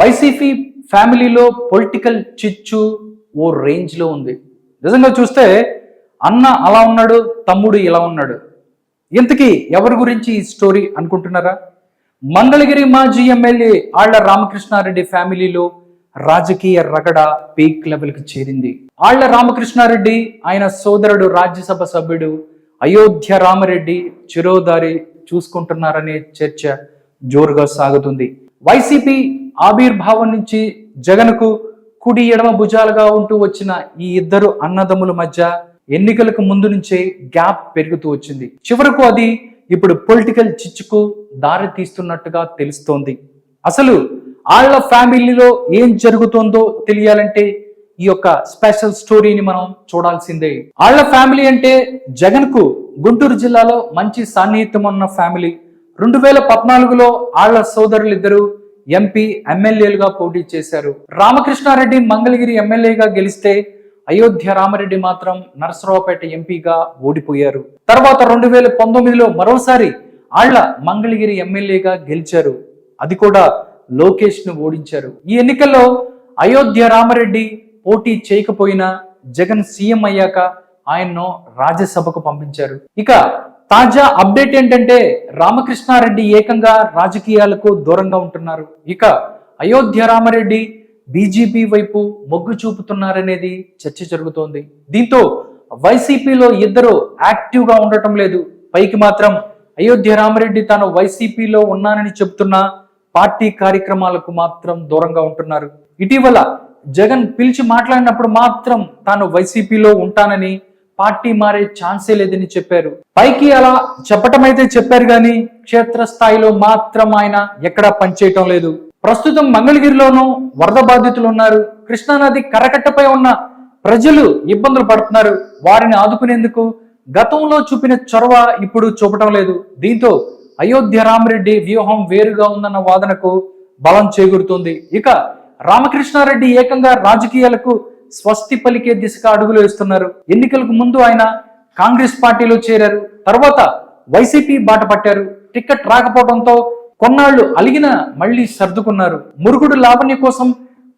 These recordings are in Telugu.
వైసీపీ ఫ్యామిలీలో పొలిటికల్ చిచ్చు ఓ రేంజ్లో ఉంది. నిజంగా చూస్తే అన్న అలా ఉన్నాడు, తమ్ముడు ఇలా ఉన్నాడు. ఇంతకీ ఎవరి గురించి ఈ స్టోరీ అనుకుంటున్నారా? మంగళగిరి మాజీ ఎమ్మెల్యే ఆళ్ల రామకృష్ణారెడ్డి ఫ్యామిలీలో రాజకీయ రగడ పీక్ లెవెల్కి చేరింది. ఆళ్ల రామకృష్ణారెడ్డి ఆయన సోదరుడు రాజ్యసభ సభ్యుడు అయోధ్య రామరెడ్డి చిరోదారి చూసుకుంటున్నారనే చర్చ జోరుగా సాగుతుంది. వైసీపీ ఆవిర్భావం నుంచి జగన్కు కుడి ఎడమ భుజాలుగా ఉంటూ వచ్చిన ఈ ఇద్దరు అన్నదమ్ముల మధ్య ఎన్నికలకు ముందు నుంచే గ్యాప్ పెరుగుతూ వచ్చింది. చివరకు అది ఇప్పుడు పొలిటికల్ చిచ్చుకు దారి తీస్తున్నట్టుగా తెలుస్తోంది. అసలు ఆళ్ల ఫ్యామిలీలో ఏం జరుగుతోందో తెలియాలంటే ఈ యొక్క స్పెషల్ స్టోరీని మనం చూడాల్సిందే. ఆళ్ల ఫ్యామిలీ అంటే జగన్ కు గుంటూరు జిల్లాలో మంచి సాన్నిహిత్యం ఉన్న ఫ్యామిలీ. 2014లో ఆళ్ల సోదరులిద్దరూ ఎంపీ ఎమ్మెల్యేలుగా పోటీ చేశారు. రామకృష్ణారెడ్డి మంగళగిరి ఎమ్మెల్యేగా గెలిస్తే అయోధ్య రామరెడ్డి మాత్రం నరసరావుపేట ఎంపీగా ఓడిపోయారు. తర్వాత 2019లో మరోసారి ఆళ్ల మంగళగిరి ఎమ్మెల్యేగా గెలిచారు. అది కూడా లోకేష్ ను ఓడించారు. ఈ ఎన్నికల్లో అయోధ్య రామరెడ్డి పోటీ చేయకపోయినా జగన్ సీఎం అయ్యాక ఆయన్ను రాజ్యసభకు పంపించారు. ఇక తాజా అప్డేట్ ఏంటంటే రామకృష్ణారెడ్డి ఏకంగా రాజకీయాలకు దూరంగా ఉంటున్నారు. ఇక అయోధ్య రామరెడ్డి బీజేపీ వైపు మొగ్గు చూపుతున్నారనేది చర్చ జరుగుతోంది. దీంతో వైసీపీలో ఇద్దరు యాక్టివ్ గా ఉండటం లేదు. పైకి మాత్రం అయోధ్య రామరెడ్డి తాను వైసీపీలో ఉన్నానని చెప్తున్నా పార్టీ కార్యక్రమాలకు మాత్రం దూరంగా ఉంటున్నారు. ఇటీవల జగన్ పిలిచి మాట్లాడినప్పుడు మాత్రం తాను వైసీపీలో ఉంటానని, పార్టీ మారే ఛాన్సే లేదని చెప్పారు. పైకి అలా చెప్పటం అయితే చెప్పారు కానీ క్షేత్రస్థాయిలో మాత్రం ఆయన ఎక్కడా పనిచేయటం లేదు. ప్రస్తుతం మంగళగిరిలోనూ వరద బాధితులు ఉన్నారు. కృష్ణానది కరకట్టపై ఉన్న ప్రజలు ఇబ్బందులు పడుతున్నారు. వారిని ఆదుకునేందుకు గతంలో చూపిన చొరవ ఇప్పుడు చూపటం లేదు. దీంతో అయోధ్య రామరెడ్డి వ్యూహం వేరుగా ఉందన్న వాదనకు బలం చేకూరుతుంది. ఇక రామకృష్ణారెడ్డి ఏకంగా రాజకీయాలకు స్వస్తి పలికే దిశగా అడుగులు వేస్తున్నారు. ఎన్నికలకు ముందు ఆయన కాంగ్రెస్ పార్టీలో చేరారు. తర్వాత వైసీపీ బాట పట్టారు. టికెట్ రాకపోవడంతో కొన్నాళ్లు అలిగిన మళ్లీ సర్దుకున్నారు. మురుగుడు లావణ్య కోసం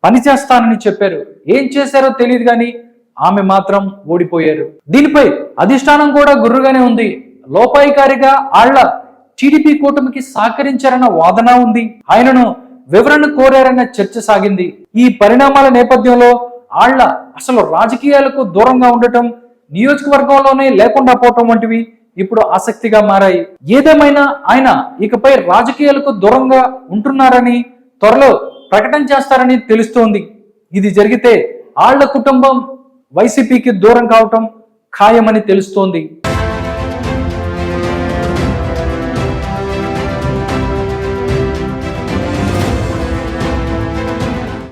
పనిచేస్తానని చెప్పారు. ఏం చేశారో తెలియదు కానీ ఆమె మాత్రం ఓడిపోయారు. దీనిపై అధిష్టానం కూడా గుర్రుగానే ఉంది. లోపాయికారిగా ఆళ్ల టీడీపీ కూటమికి సహకరించారన్న వాదన ఉంది. ఆయనను వివరణ కోరారన్న చర్చ సాగింది. ఈ పరిణామాల నేపథ్యంలో ఆళ్ల అసలు రాజకీయాలకు దూరంగా ఉండటం, నియోజకవర్గంలోనే లేకుండా పోవటం వంటివి ఇప్పుడు ఆసక్తిగా మారాయి. ఏదేమైనా ఆయన ఇకపై రాజకీయాలకు దూరంగా ఉంటున్నారని త్వరలో ప్రకటన చేస్తారని తెలుస్తోంది. ఇది జరిగితే ఆళ్ల కుటుంబం వైసీపీకి దూరం కావటం ఖాయమని తెలుస్తోంది.